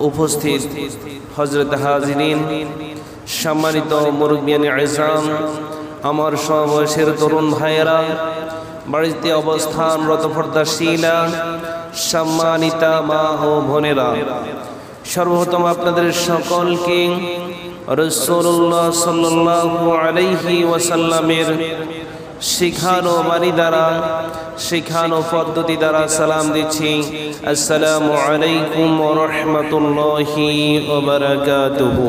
উপস্থিত হযরত হাজিরিন, সম্মানিত মুরব্বিয়ানে আযম, আমার সববয়সের তরুণ ভাইয়েরা, বাড়িতে অবস্থানরত পর্দাশীলা সম্মানিতা মা ও বোনেরা, সর্বপ্রথম আপনাদের সকলকে রাসূলুল্লাহ সাল্লাল্লাহু আলাইহি ওয়াসাল্লামের শিখানো বাণী দ্বারা, শিখানো পদ্ধতি দ্বারা সালাম দিচ্ছি। আসসালামু আলাইকুম ওয়া রাহমাতুল্লাহি ওয়া বারাকাতুহু।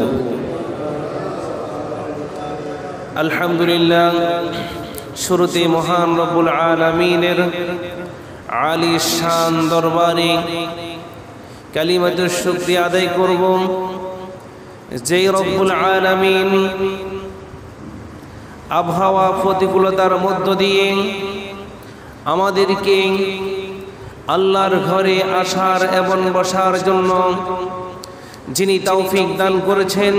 আলহামদুলিল্লাহ, শুরুতে মহান রব্বুল আলামিনের আলী শান দরবারে কালিমাতুশ শুকরিয়া আদায় করব, যেই রব্বুল আলামিন আবহাওয়া প্রতিকূলতার মধ্য দিয়ে আমাদেরকে আল্লাহর ঘরে আসার এবং বসার জন্য যিনি তৌফিক দান করেছেন,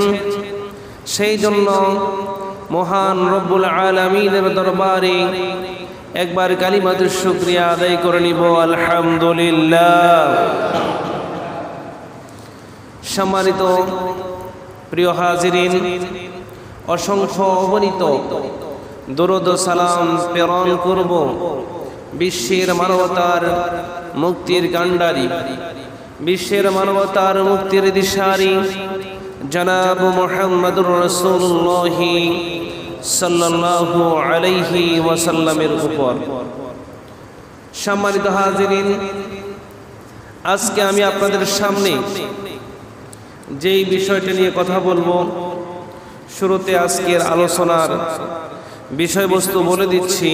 সেই জন্য মহান রব্বুল আলামিনের দরবারে একবার কালিমাতুশ শুকরিয়া আদায় করে নিব। আলহামদুলিল্লাহ। সম্মানিত প্রিয় হাজিরিন, অসংখ্য অগণিত দরুদ ও সালাম প্রেরণ করব বিশ্বের মানবতার মুক্তির কাণ্ডারি, বিশ্বের মানবতার মুক্তির দিশারি জনাব মুহাম্মদুর রাসূলুল্লাহ সাল্লাল্লাহু আলাইহি ওয়াসাল্লামের উপর। সম্মানিত হাজিরিন, আজকে আমি আপনাদের সামনে যেই বিষয়টা নিয়ে কথা বলবো, শুরুতে আজকের আলোচনার বিষয়বস্তু বলে দিচ্ছি।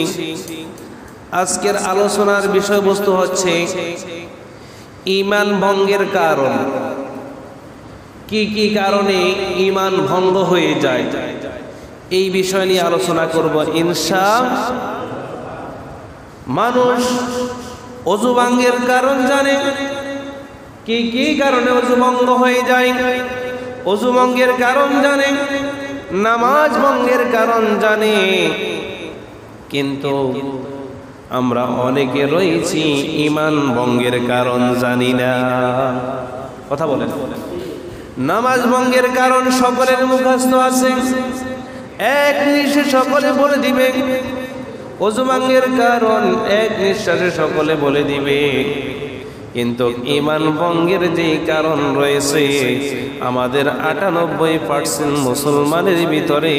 আজকের আলোচনার বিষয়বস্তু হচ্ছে ঈমান ভঙ্গের কারণ। কি কি কারণে ঈমান ভঙ্গ হয়ে যায়, এই বিষয় নিয়ে আলোচনা করব ইনশাআল্লাহ। মানুষ ওযু ভঙ্গের কারণ জানে, কি কি কারণে ওযু ভঙ্গ হয়ে যায়, ওযু ভঙ্গের কারণ জানে, নামাজ ভঙ্গের কারণ জানে, কিন্তু আমরা অনেকে রয়েছি ঈমান ভঙ্গের কারণ জানি না। কথা বলেন। নামাজ ভঙ্গের কারণ সকলের মুখস্থ আছে, এক নিঃশ্বাসে সকলে বলে দিবে। ওযু ভঙ্গের কারণ এক নিঃশ্বাসে সকলে বলে দিবে, কিন্তু ঈমান ভঙ্গের যে কারণ রয়েছে, আমাদের ৯৮% মুসলমানের ভিতরে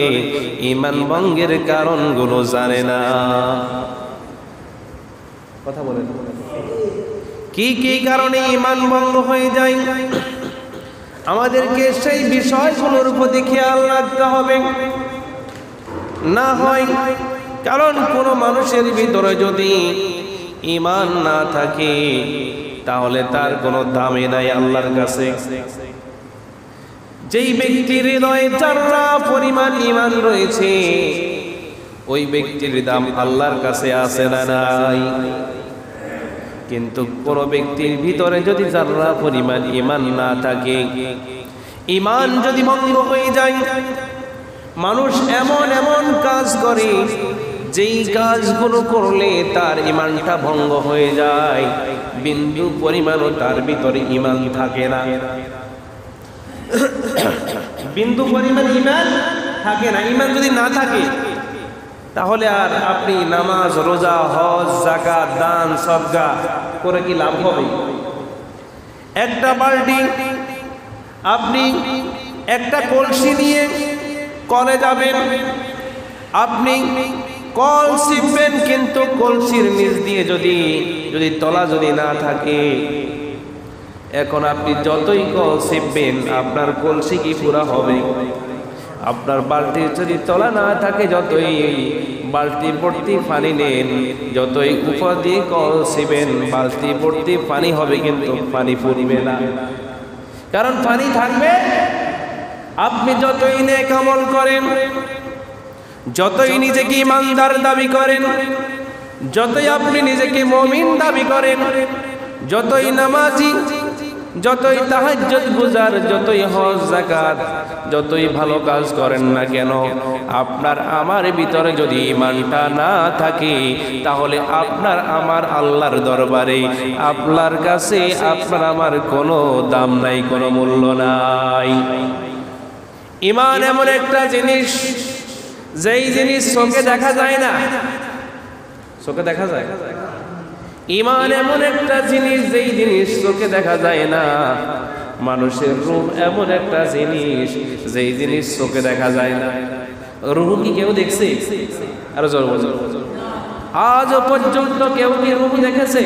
ঈমান ভঙ্গের কারণগুলো জানে না। কথা বলেন। কি কি কারণে ঈমান ভঙ্গ হয়ে যায়, আমাদেরকে সেই বিষয়গুলোর প্রতি খেয়াল রাখতে হবে। না হয় কারণ কোনো মানুষের ভিতরে যদি ঈমান না থাকে, তাহলে তার কোনো দামই নাই আল্লাহর কাছে। যেই ব্যক্তির হৃদয়ে যারা পরিমাণ ঈমান রয়েছে, ওই ব্যক্তির দাম আল্লাহর কাছে আছে না নাই? কিন্তু কোন ব্যক্তির ভিতরে যদি যারা পরিমাণ ঈমান না থাকে, ঈমান যদি ভঙ্গ হয়ে যায়, মানুষ এমন এমন কাজ করে যেই কাজগুলো করলে তার ঈমানটা ভঙ্গ হয়ে যায়, বিন্দু পরিমাণও তার ভিতরে ঈমান থাকে না। বিন্দু পরিমাণ ঈমান থাকে না। ঈমান যদি না থাকে, তাহলে আর আপনি নামাজ, রোজা, হজ, যাকাত, দান, সদকা করে কি লাভ হবে? একটা বালতি, আপনি একটা কলসি নিয়ে কলে যাবেন, আপনি কল ছিপবেন, কিন্তু কলসির নিচ দিয়ে যদি তলা যদি না থাকে, এখন আপনি যতই কল ছিপবেন, আপনার কলসি কি পুরা হবে? আপনার বালতির যদি তলা না থাকে, যতই বালতি ভর্তি পানি নেন, যতই উপর দিয়ে কল ছিপবেন, বালতি ভর্তি পানি হবে, কিন্তু পানি ফুরিবে না। কারণ পানি থাকবে। আপনি যতই নেক আমল করেন, যতই নিজেকে ইমানদার দাবি করেন, যতই আপনি নিজেকে মুমিন দাবি করেন, যতই নামাজি, যতই তাহাজ্জুদ গুজার, যতই হজ যাকাত, যতই ভালো কাজ করেন না কেন, আপনার আমার ভিতরে যদি ঈমানটা না থাকে, তাহলে আপনার আমার আল্লাহর দরবারে আপনার কাছে আপনার আমার কোনো দাম নাই, কোনো মূল্য নাই। ঈমান এমন একটা জিনিস, যেই জিনিস চোখে দেখা যায় না। চোখে দেখা যায়? ঈমান এমন একটা জিনিস, যেই জিনিস চোখে দেখা যায় না। মানুষের রূহ এমন একটা জিনিস, যেই জিনিস চোখে দেখা যায় না। রূহ কি কেউ দেখছে? আরো জোর বলো। আজ পর্যন্ত কেউ কি রূহ দেখেছে?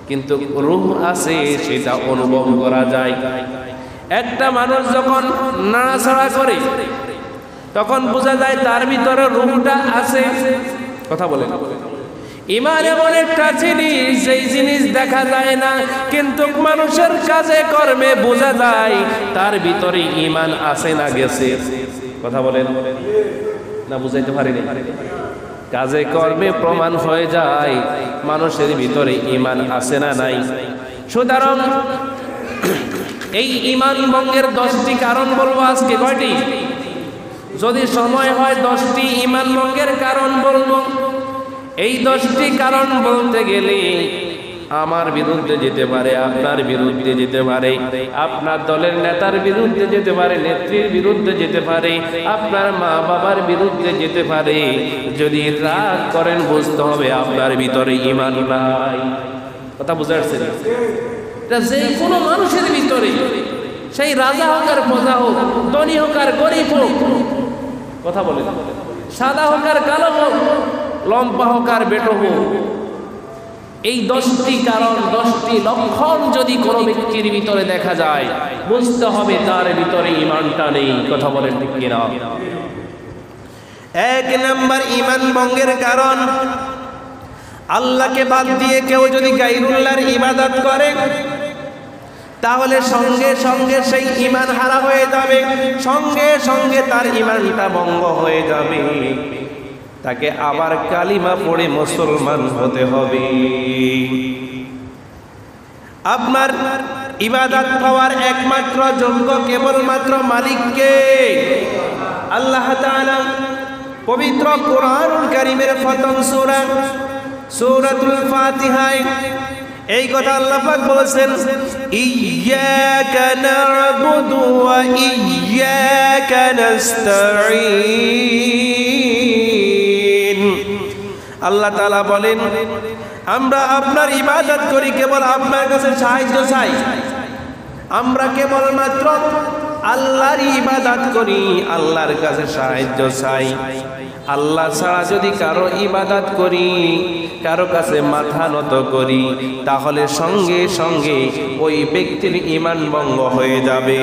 কিন্তু রূহ আছে, সেটা অনুভব করা যায়। একটা মানুষ যখন নাড়াচাড়া করে, তখন বোঝা যায় তার ভিতরে রূহটা আছে। কথা বলে। ঈমান এমন একটা জিনিস, যেই জিনিস দেখা যায় না, কিন্তু মানুষের কাজে কর্মে বোঝা যায় তার ভিতরে ঈমান আছে না গেছে। কথা বলেন না, বুঝাইতে পারিনি? কাজে কর্মে প্রমাণ হয়ে যায় মানুষের ভিতরে ঈমান আছে না নাই। সুতরাং এই ঈমান ভঙ্গের 10টি কারণ বলবো আজকে। কয়টি? যদি সময় হয় 10টি ঈমান ভঙ্গের কারণ বলবো। এই 10টি কারণ বলতে গেলে আমার বিরুদ্ধে যেতে পারে, আপনার বিরুদ্ধে যেতে পারে, আপনার দলের নেতার বিরুদ্ধে যেতে পারে, নেত্রীর বিরুদ্ধে যেতে পারে, আপনার মা বাবার বিরুদ্ধে যেতে পারে। যদি রাগ করেন, বুঝতে হবে আপনার ভিতরে ঈমান নাই। কথা বুঝতে পারছেন? এটা যে কোনো মানুষের ভিতরে, সেই রাজা হোক আর প্রজা হোক, ধনী হোক আর গরিব হোক, কথা বলে, সাদা হোক আর কালো হোক, লম্বা হোক আর বেটো হোক, এই 10টি কারণ, 10টি লক্ষণ যদি কোনো ব্যক্তির ভিতরে দেখা যায়, বুঝতে হবে তার ভিতরে ঈমানটা নেই। কথা বলেন ঠিক কিনা? 1 নাম্বার ঈমান ভঙ্গের কারণ, আল্লাহকে বাদ দিয়ে কেউ যদি গায়রুল্লাহর ইবাদত করে, তাহলে সঙ্গে সঙ্গে সেই ঈমান হারা হয়ে যাবে, সঙ্গে সঙ্গে তার ঈমানটা ভঙ্গ হয়ে যাবে। তাকে আবার কালিমা পড়ে মুসলমান হতে হবে। আপনার ইবাদত পাওয়ার একমাত্র যোগ্য কেবলমাত্র মালিককে, আল্লাহ তাআলা। পবিত্র কোরআনুল কারীমের প্রথম সূরা সূরাতুল ফাতিহায় এই কথা আল্লাহ পাক বলেছেন, ইয়্যাকা না'বুদু ওয়া ইয়্যাকা নাস্তাঈন। আল্লাহ তাআলা বলেন, আমরা আপনার ইবাদত করি, কেবল আপনার কাছে সাহায্য চাই। আমরা কেবলমাত্র আল্লাহর ইবাদত করি, আল্লাহর কাছে সাহায্য চাই। আল্লাহ ছাড়া যদি কারো ইবাদত করি, কারো কাছে মাথা নত করি, তাহলে সঙ্গে সঙ্গে ওই ব্যক্তির ঈমান ভঙ্গ হয়ে যাবে।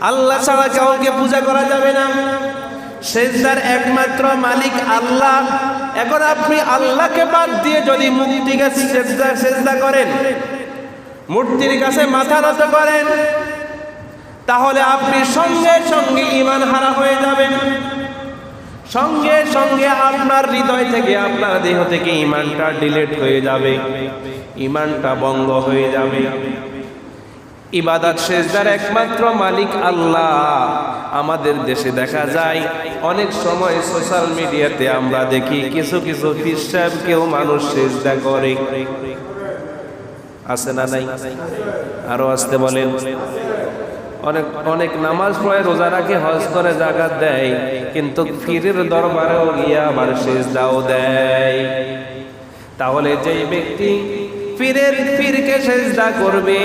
আল্লাহ ছাড়া কাউকে পূজা করা যাবে না। সেজদার একমাত্র মালিক আল্লাহ। এখন আপনি আল্লাহকে বাদ দিয়ে যদি মূর্তিকে সেজদা করেন, মূর্তির কাছে মাথা নত করেন, তাহলে আপনি সঙ্গে সঙ্গে ঈমান হারা হয়ে যাবেন। সঙ্গে সঙ্গে আপনার হৃদয় থেকে, আপনার দেহ থেকে ঈমানটা ডিলিট হয়ে যাবে, ঈমানটা ভঙ্গ হয়ে যাবে। ইবাদত সেজদার একমাত্র মালিক আল্লাহ। আমাদের দেশে দেখা যায় অনেক সময় সোশ্যাল মিডিয়াতে আমরা দেখি কিছু কিছু পীর সাহেবকেও মানুষ সেজদা করে। আছে না নাই? আরো আসতে বলেন। অনেক অনেক নামাজ পড়ে, রোজা রাখে, হজ করে, যাকাত দেয়, কিন্তু পীরের দরবারেও গিয়া আবার সেজদাও দেয়। তাহলে যেই ব্যক্তি পীরকে সেজদা করবে,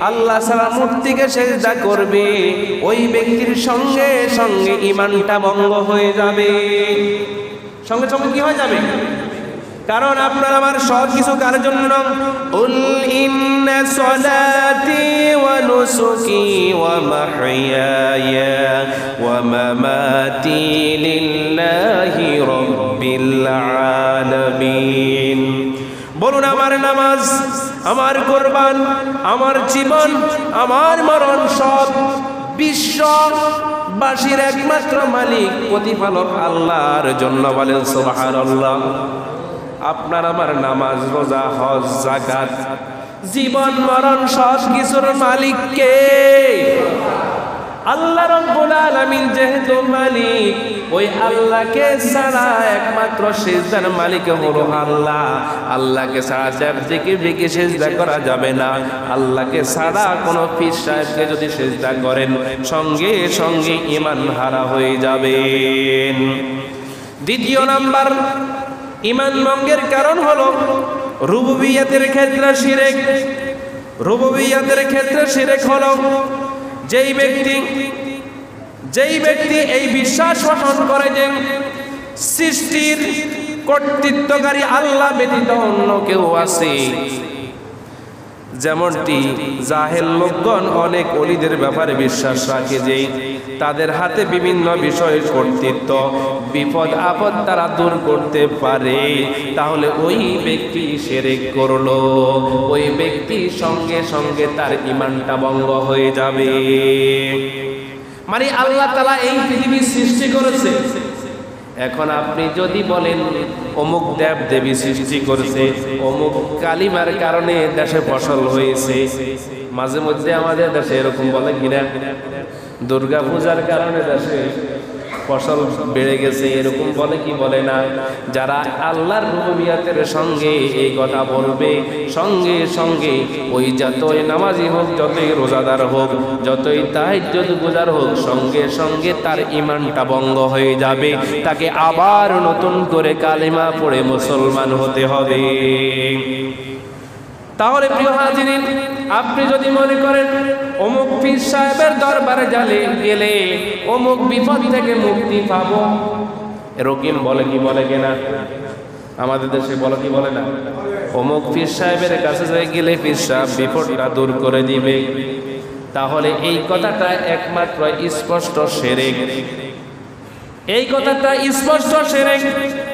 আল্লাহ ছাড়া মূর্তিকে সেজদা করবে, ওই ব্যক্তির সঙ্গে সঙ্গে ঈমানটা ভঙ্গ হয়ে যাবে। সঙ্গে সঙ্গে কি হয়ে যাবে? কারণ আপনার আমার সব কিছু কার জন্য? উল ইন্না সলাতি ওয়া নুসুকি ওয়া মাহইয়ায়া ওয়া মামাতি লিল্লাহি রাব্বিল আলামিন। বলুন, আমার নামাজ, আমার কুরবান, আমার জীবন, আমার মরণ সব বিশ্ববাসীর একমাত্র মালিক, প্রতিপালক আল্লাহর জন্য। বলেন সুবহানাল্লাহ। আপনার আমার নামাজ, রোজা, হজ, যাকাত জীবন মরণ সব কিছুর মালিক কে? আল্লাহ রাব্বুল আলামিন যেহেতু মালিক, ওই আল্লাহকে ছাড়া একমাত্র সিজদার মালিক হলো আল্লাহ। আল্লাহকে ছাড়া দেবদেবীকে সিজদা করা যাবে না। আল্লাহকে ছাড়া কোনো পীর সাহেবকে যদি সিজদা করেন, সঙ্গে সঙ্গে ঈমান হারা হয়ে যাবেন। দ্বিতীয় নাম্বার ঈমান ভঙ্গের কারণ হলো রুবুবিয়তের ক্ষেত্রে শিরক। রুবুবিয়তের ক্ষেত্রে শিরক হলো যেই ব্যক্তি এই বিশ্বাস পোষণ করে যে সৃষ্টির কর্তৃত্বকারী আল্লাহ ব্যতীত অন্য কেউ আছে। যেমনটি জাহেল লোকগণ অনেক ওলিদের ব্যাপারে বিশ্বাস রাখে যে তাদের হাতে বিভিন্ন বিষয়ের কর্তৃত্ব, বিপদ আপদ তারা দূর করতে পারে, তাহলে ওই ব্যক্তি শিরক করলো, ওই ব্যক্তি সঙ্গে সঙ্গে তার ঈমানটা ভঙ্গ হয়ে যাবে। মানে আল্লাহ তাআলা এই পৃথিবী সৃষ্টি করেছে, এখন আপনি যদি বলেন অমুক দেব দেবী সৃষ্টি করেছে, অমুক কালিমার কারণে দেশে ফসল হয়েছে, মাঝে মধ্যে আমাদের দেশে এরকম বলে কিনা, দুর্গা পূজার কারণে দেশে ফসল বেড়ে গেছে, এরকম বলে কি বলে না? যারা আল্লাহর রুবুবিয়তের সঙ্গে এই কথা বলবে, সঙ্গে সঙ্গে ওই যতই নামাজি হোক, যতই রোজাদার হোক, যতই তাহাজ্জুদ গুজার হোক, সঙ্গে সঙ্গে তার ঈমানটা ভঙ্গ হয়ে যাবে। তাকে আবার নতুন করে কালিমা পড়ে মুসলমান হতে হবে। তাহলে প্রিয় হাজিরিন, আপনি যদি মনে করেন অমুক পীর সাহেবের দরবারে গেলে অমুক বিপদ থেকে মুক্তি পাবো, এরকম বলে কি বলে কিনা? আমাদের দেশে বলে কি বলে না? অমুক পীর সাহেবের কাছে গেলে পীর সাহেব বিপদটা দূর করে দিবে, তাহলে এই কথাটা একমাত্র স্পষ্ট শিরক। এই কথাটা স্পষ্ট শিরক।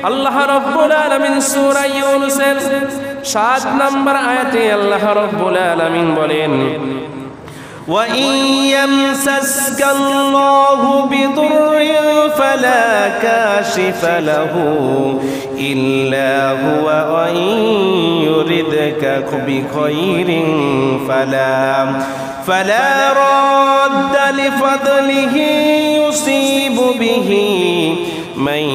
আল্লাহ রাব্বুল আলামিন সূরা ইউনূসের 7 নম্বর আয়াতে আল্লাহ রাব্বুল আলামিন বলেন, ওয়া ইয়ামসাসকাল্লাহু বিদুররিন ফালা কাশিফা লাহু ইল্লা হুয়া ওয়া ইউরিদকা বিখাইরিন ফালা রাদ্দা লিফাদলিহি ইউসিবু বিহি من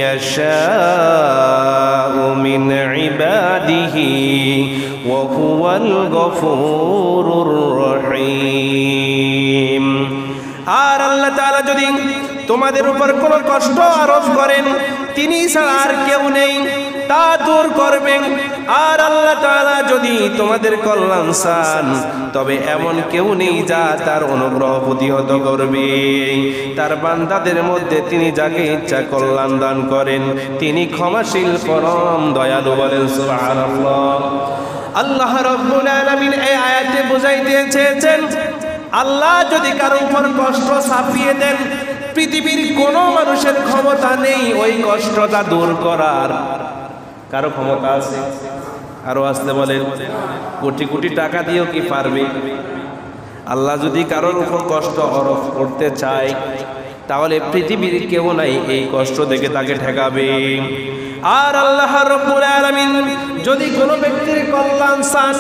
يشاء من عباده وهو الغفور الرحيم। আর আল্লাহ তাআলা যদি তোমাদের উপর কোনো কষ্ট আরোপ করেন, তিনি ছাড়া আর কেউ নেই, তা দূর করবেন। আর আল্লাহ তাআলা যদি তোমাদের কল্যাণ চান, তবে এমন কেউ নেই যা তার অনুগ্রহ প্রতিহত করবে। তার বান্দাদের মধ্যে তিনি যাকে ইচ্ছা কল্যাণ দান করেন, তিনি ক্ষমাশীল পরম দয়ালু। বলেন সুবহানাল্লাহ। আল্লাহ রাব্বুল আলামিন এই আয়াতে বুঝাইতে চেয়েছেন, আল্লাহ যদি কারো উপর কষ্ট চাপিয়ে দেন, পৃথিবীর কোনো মানুষের ক্ষমতা নেই ওই কষ্টটা দূর করার। কারো ক্ষমতা আছে? আরো আসতে বলেন, কোটি কোটি টাকা দিয়েও কি পারবে? আল্লাহ যদি কারোর উপর কষ্ট আরোপ করতে চায়, তাহলে পৃথিবীর কেউ নাই এই কষ্ট থেকে তাকে ঠেকাবে। আর আল্লাহ রাব্বুল আলামিন যদি কোনো ব্যক্তির কল্যাণ চান,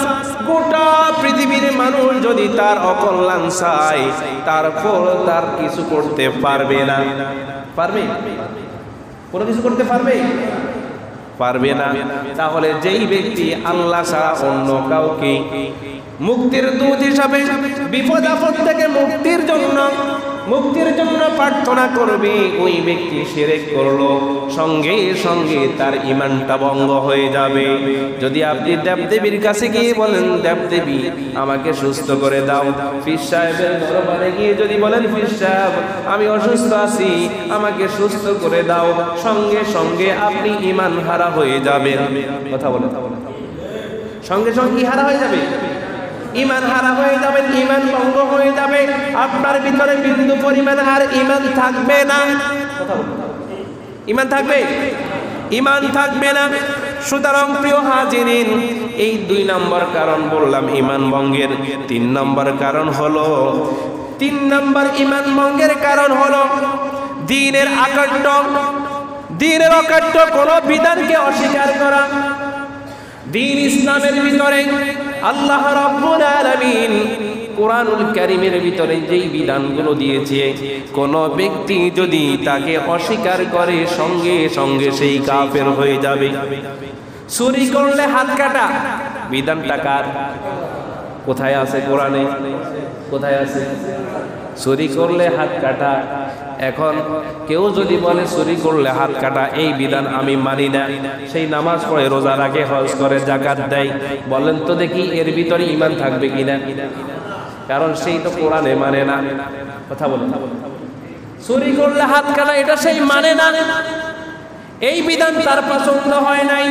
গোটা পৃথিবীর মানুষ যদি তার অকল্যাণ চায়, তারপর তার কিছু করতে পারবে না। পারবে? কোনো কিছু করতে পারবে? পারবে না। তাহলে যেই ব্যক্তি আল্লাহ ছাড়া অন্য কাউকে মুক্তির দূত হিসাবে বিপদ আপদ থেকে মুক্তির জন্য প্রার্থনা করবে, ওই ব্যক্তি শিরক করলো, সঙ্গে সঙ্গে তার ঈমানটা ভঙ্গ হয়ে যাবে। যদি আপনি দেবদেবীর কাছে গিয়ে বলেন, দেবদেবী আমাকে সুস্থ করে দাও, পীর সাহেবের দরবারে গিয়ে যদি বলেন, পীর সাহেব আমি অসুস্থ আছি, আমাকে সুস্থ করে দাও, সঙ্গে সঙ্গে আপনি ঈমান হারা হয়ে যাবেন। কথা বলে সঙ্গে সঙ্গে হারা হয়ে যাবে, ঈমান হারা হয়ে যাবেন, ঈমান ভঙ্গ হয়ে যাবে, আপনার ভিতরে বিন্দু পরিমাণ আর ঈমান থাকবে না। ঈমান থাকবে? ঈমান থাকবে না। সুতরাং প্রিয় হাজিরিন, এই 2 নম্বর কারণ বললাম ঈমান ভঙ্গের। 3 নম্বর কারণ হলো, 3 নম্বর ঈমান ভঙ্গের কারণ হলো দ্বীনের আকাট্য। দ্বীনের অকাট্য, কোন বিধানকে অস্বীকার করা। দ্বীন ইসলামের ভিতরে আল্লাহ রাব্বুল আলামিন কোরআনুল কারীমের ভিতরে যেই বিধানগুলো দিয়েছে, কোন ব্যক্তি যদি তাকে অস্বীকার করে সঙ্গে সঙ্গে সেই কাফের হয়ে যাবে। চুরি করলে হাত কাটা, বিধানটা কার? কোথায় আছে কোরআনে? কোথায় আছে? চুরি করলে হাত কাটা। এখন কেউ যদি বলে চুরি করলে হাত কাটা, এই বিধান আমি মানি না, সেই নামাজ পড়ে, রোজা রাখে, হজ করে, যাকাত দেয়, বলেন তো দেখি এর ভিতরে ঈমান থাকবে কিনা? কারণ সেই তো কোরআনে মানে না। কথা বলেন, চুরি করলে হাত কাটা এটা সেই মানে না, এই বিধান তার পছন্দ হয় নাই,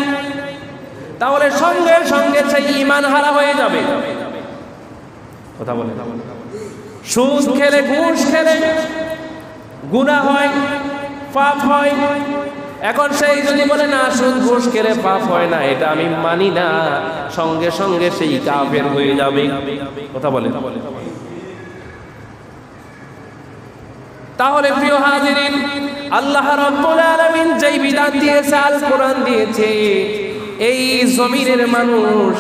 তাহলে সঙ্গে সঙ্গে সেই ঈমান হারা হয়ে যাবে। কথা বলেন, সুদ খেলে, ঘুষ খেলে গুনাহ হয়, পাপ হয়। এখন সেই যদি বলে না সুদ ঘুষ খেলে পাপ হয় না, এটা আমি মানি না, সঙ্গে সঙ্গে সেই কাফের হয়ে যাবে। কথা বলেন। তাহলে প্রিয় হাজিরিন, আল্লাহ রাব্বুল আলামিন যেই বিধান দিয়েছে, আল কোরআন দিয়েছে, এই জমিনের মানুষ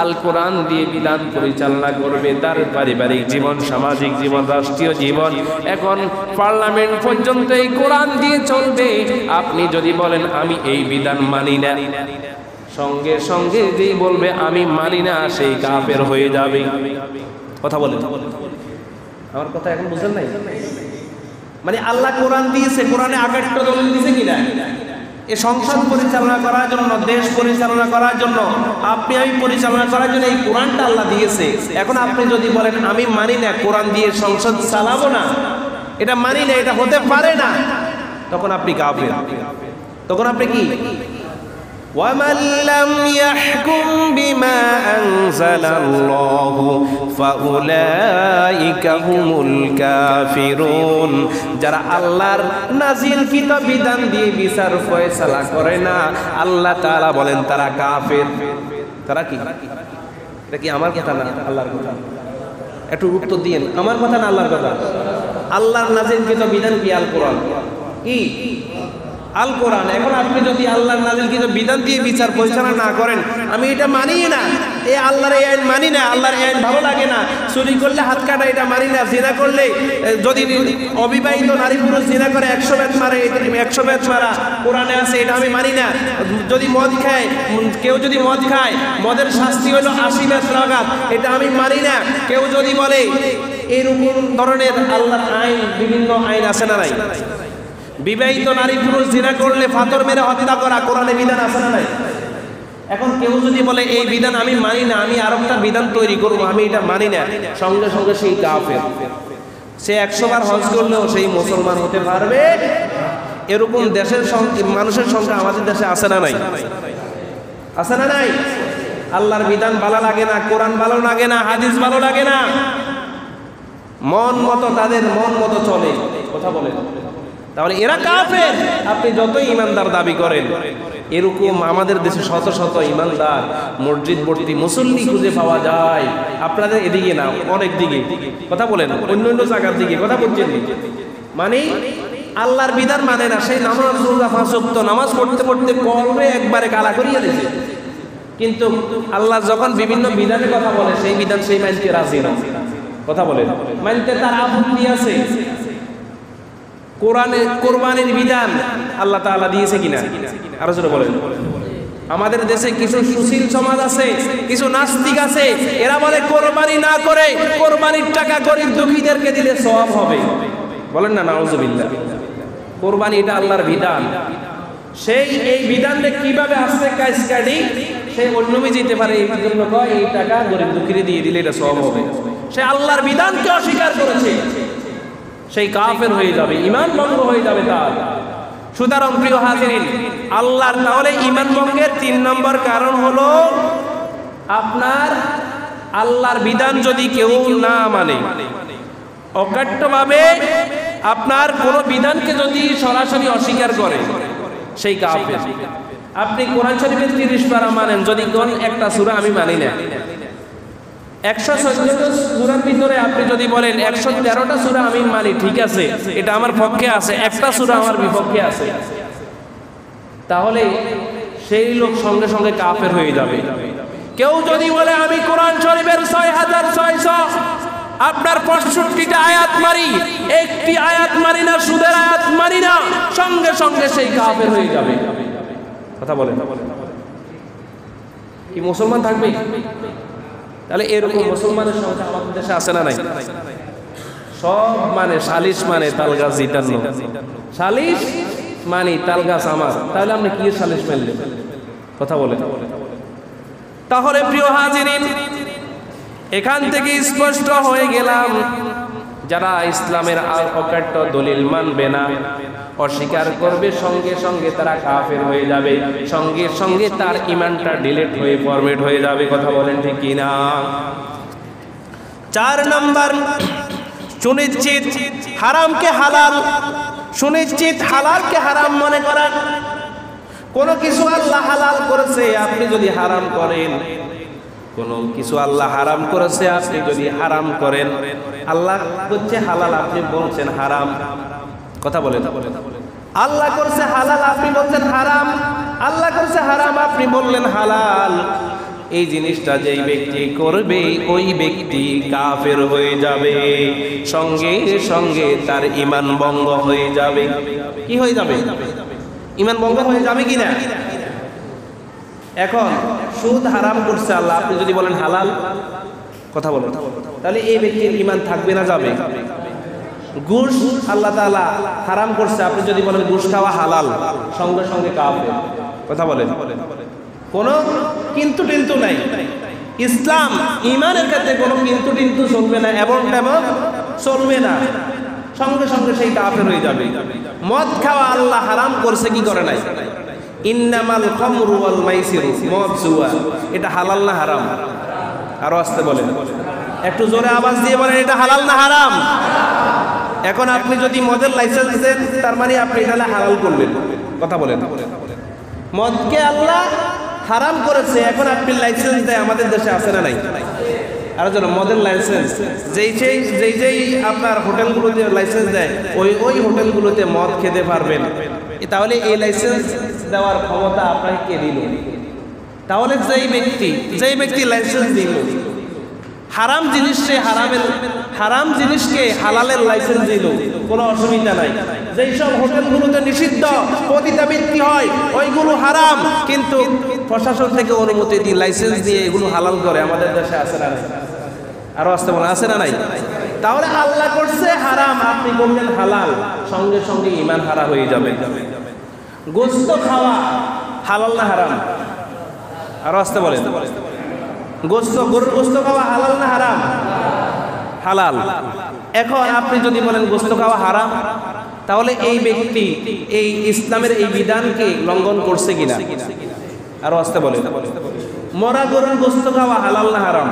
আল কোরআন দিয়ে বিধান পরিচালনা করবে, তার পারিবারিক জীবন, সামাজিক জীবন, রাষ্ট্রীয় জীবন, এখন পার্লামেন্ট পর্যন্ত এই কোরআন দিয়ে চলবে। আপনি যদি বলেন আমি এই বিধান মানি না, সঙ্গে সঙ্গে যেই বলবে আমি মানি না, সেই কাফের হয়ে যাবে। কথা বলেন, আমার কথা এখন বুঝেন নাই? মানে আল্লাহ কোরআন দিয়েছে, কোরআনে 68টা দলিল দিয়েছে কিনা? এই সংসদ পরিচালনা করার জন্য, দেশ পরিচালনা করার জন্য, আপনি আমি পরিচালনা করার জন্য এই কোরআনটা আল্লাহ দিয়েছে। এখন আপনি যদি বলেন আমি মানি না, কোরআন দিয়ে সংসদ চালাবো না, এটা মানি না, এটা হতে পারে না, তখন আপনি কাফের। তখন আপনি কি? وَمَنْ لَمْ يَحْكُمْ بِمَا أَنزَلَ اللَّهُ فَأُولَئِكَ هُمُ الْكَافِرُونَ। যারা আল্লাহর নাজিলকৃত বিধান দিয়ে বিচার ফয়সালা করে না, আল্লাহ তাআলা বলেন তারা কাফের। তারা কি? এটা কি আমার কথা না আল্লাহর কথা? একটু উত্তর দিন, আমার কথা না আল্লাহর কথা? আল্লাহর নাজিলকৃত বিধান কি? আল কোরআন। কি? আল কোরআন। এখন আপনি যদি আল্লাহর নাজিলকৃত বিধান দিয়ে বিচার পরিচালনা না করেন, আমি এটা মানি না, এই আল্লাহর এই আইন মানি না, আল্লাহর এই আইন ভালো লাগে না, চুরি করলে হাত কাটা এটা মানি না, জিনা করলে, যদি অবিবাহিত নারী পুরুষ জিনা করে 100 বেত মারে, 100 বেত মারা কোরআনে আছে, এটা আমি মানি না। যদি মদ খায়, কেউ যদি মদ খায়, মদের শাস্তি হলো 80 বেত লাগাত, এটা আমি মানি না। কেউ যদি বলে, এরকম ধরনের আল্লাহর আইন, বিভিন্ন আইন আছে না নাই? বিবাহিত নারী পুরুষ জিনা করলে ফাতর মেরে হত্যা করা, কোরআনে বিধান আছে না নাই? এখন কেউ যদি বলে এই বিধান আমি মানি না, আমি আর একটা বিধান তৈরি করবো, আমি এটা মানি না, সঙ্গে সঙ্গে সেই কাফের। সে 100 বার হজ করলেও সেই মুসলমান হতে পারবে? এরকম দেশের মানুষের সংখ্যা আমাদের দেশে আছে না নাই? আছে না নাই? আল্লাহর বিধান ভালো লাগে না, কোরআন ভালো লাগে না, হাদিস ভালো লাগে না, মন মতো, তাদের মন মতো চলে। কথা বলে, তাহলে এরা কাফের। আপনি যতই ইমানদার দাবি করেন, এরকম আমাদের দেশে শত শত ইমানদার মসজিদ ভর্তি মুসল্লি খুঁজে পাওয়া যায়। আপনাদের এদিকে না, অনেক দিকে। কথা বলেন, অন্য অন্য জায়গার দিকে কথা বলছেন। মানে আল্লাহর বিধান মানে না, সেই নামাজ, রোজা, 5 ওয়াক্ত নামাজ পড়তে পড়তে কলবে একবারে কালা করিয়ে দিয়েছে। কিন্তু আল্লাহ যখন বিভিন্ন বিধানের কথা বলে, সেই বিধান সেই মানতে রাজি না। কথা বলেন, মানতে তার আপত্তি আছে। কোরআনে কোরবানির বিধান আল্লাহ তাআলা দিয়েছে কিনা? আরো জোরে বলেন। আমাদের দেশে কিছু সুশীল সমাজ আছে, কিছু নাস্তিক আছে, এরা বলে কোরবানি না করে কোরবানির টাকা গরিব দুঃখীদেরকে দিলে সওয়াব হবে। বলেন না নাউজুবিল্লাহ। কোরবানি এটা আল্লাহর বিধান, সেই এই বিধানটা কিভাবে আসছে কাজ কাটি, সে অন্যমি যেতে পারে, এই জন্য কয় এই টাকা গরিব দুঃখীরে দিয়ে দিলে এটা সওয়াব হবে। সে আল্লাহর বিধানকে অস্বীকার করেছে, সেই কাফের হয়ে যাবে, ঈমান ভঙ্গ হয়ে যাবে তার। সুতরাং প্রিয় হাজিরিন, আল্লাহর তাহলে ঈমান ভঙ্গের 3 নম্বর কারণ হলো আপনার আল্লাহর বিধান যদি কেউ না মানে, অকাট্যভাবে আপনার কোন বিধানকে যদি সরাসরি অস্বীকার করে, সেই কাফের। আপনি কোরআন শরীফের 30 পারা মানেন, যদি কোন একটা সূরা আমি মানি না, 114টা সূরার ভিতরে আপনি যদি বলেন 113টা সূরা আমি মানি, ঠিক আছে, এটা আমার পক্ষে আছে, একটা সূরা আমার বিপক্ষে আছে, তাহলে সেই লোক সঙ্গে সঙ্গে কাফের হয়ে যাবে। কেউ যদি বলে আমি কোরআন শরীফের 6600 আপনার 65টা আয়াত মারি, একটি আয়াত মারি না, সুদের আয়াত মারি না, সঙ্গে সঙ্গে সেই কাফের হয়ে যাবে। কথা বলেন, কি মুসলমান থাকবে? তাহলে এরকম মুসলমানের সংখ্যা আমাদের দেশে আছে না নাই? সব মানে সালিশ মানে তালগাছ জিটান্ন, সালিশ মানে তালগাছ আমার, তাহলে আমরা কি সালিশ মানলে? কথা বলে। তাহলে প্রিয় হাজিরিন, এখান থেকে স্পষ্ট হয়ে গেলাম যারা ইসলামের অকাট্য দলিল মানবে না, অস্বীকার করবে, সঙ্গে সঙ্গে তারা কাফের হয়ে যাবে, সঙ্গে সঙ্গে তার ঈমানটা ডিলিট হয়ে ফরমেট হয়ে যাবে। কথা বলেন ঠিক কিনা? 4 নম্বর, সুনিশ্চিত হারামকে হালাল, সুনিশ্চিত হালালকে হারাম মনে করা। কোনো কিছু আল্লাহ হালাল করেছে, আপনি যদি হারাম করেন, কোনো কিছু আল্লাহ হারাম করেছে, আপনি যদি হারাম করেন, আল্লাহ করছে হালাল, আপনি বলছেন হারাম। কথা বলেন, আল্লাহ করছে হালাল, আপনি বলছেন হারাম, আল্লাহ করছে হারাম, আপনি বললেন হালাল। এই জিনিসটা যেই ব্যক্তি করবে, ওই ব্যক্তি কাফের হয়ে যাবে, সঙ্গে সঙ্গে তার ঈমান ভঙ্গ হয়ে যাবে। কি হয়ে যাবে? ঈমান ভঙ্গ হয়ে যাবে কিনা? এখন সুদ হারাম করছে আল্লাহ, আপনি যদি বলেন হালাল, কথা বলেন, তাহলে এই ব্যক্তির ঈমান থাকবে না যাবে? ঘুষ আল্লাহ তাআলা হারাম করছে, আপনি যদি বলেন ঘুষ খাওয়া হালাল, সঙ্গে সঙ্গে কাফের। কথা বলেন, কোনো কিন্তু টিন্তু নাই। ইসলাম ঈমানের ক্ষেত্রে কোনো কিন্তু টিন্তু চলবে না, এবং তেমন চলবে না, সঙ্গে সঙ্গে সেই কাফের হয়ে যাবে। মদ খাওয়া আল্লাহ হারাম করছে, কি করে নাই? ইন্নামাল খামরু ওয়াল মাইসিরু, মদ জুয়া, এটা হালাল না হারাম? আরো আসতে বলেন, একটু জোরে আওয়াজ দিয়ে বলেন, এটা হালাল না হারাম? এখন আপনি যদি মদের লাইসেন্স দেন, তার মানে আপনি এটা হালাল করলেন। কথা বলেন, মদকে আল্লাহ হারাম করেছে, এখন আপনি লাইসেন্স দেয়, আমাদের দেশে আছে না নাই? আর যেন মদের লাইসেন্স যেই আপনার হোটেলগুলোতে লাইসেন্স দেয়, ওই হোটেলগুলোতে মদ খেতে পারবেন। তাহলে এই লাইসেন্স দেওয়ার ক্ষমতা আপনাকে কে দিল? তাহলে যেই ব্যক্তি লাইসেন্স দিল, হারাম জিনিস, সে হারাম জিনিসকে হালালের লাইসেন্স দিল, কোনো অসুবিধা নাই। যেই সব হোটেলগুলোতে নিষিদ্ধ পতিতাবৃত্তি হয়, ওইগুলো হারাম, কিন্তু প্রশাসন থেকে অনুমতি দিয়ে লাইসেন্স দিয়ে এগুলো হালাল করে। আমাদের দেশে আছে না নাই? আরো আসতে বলে, আছে না নাই? তাহলে আল্লাহ করছে হারাম, আপনি বললেন হালাল, সঙ্গে সঙ্গে ঈমান হারা হয়ে যাবে। গোশত খাওয়া হালাল না হারাম? আরো আসতে বলেন, গরুর গোশত খাওয়া হালাল না হারাম? হালাল। এখন আপনি যদি বলেন গোশত খাওয়া হারাম, তাহলে এই ব্যক্তি এই ইসলামের এই বিধানকে লঙ্ঘন করছে কিনা? আরো আসতে বলেন, মরা গরুর গোশত খাওয়া হালাল না হারাম?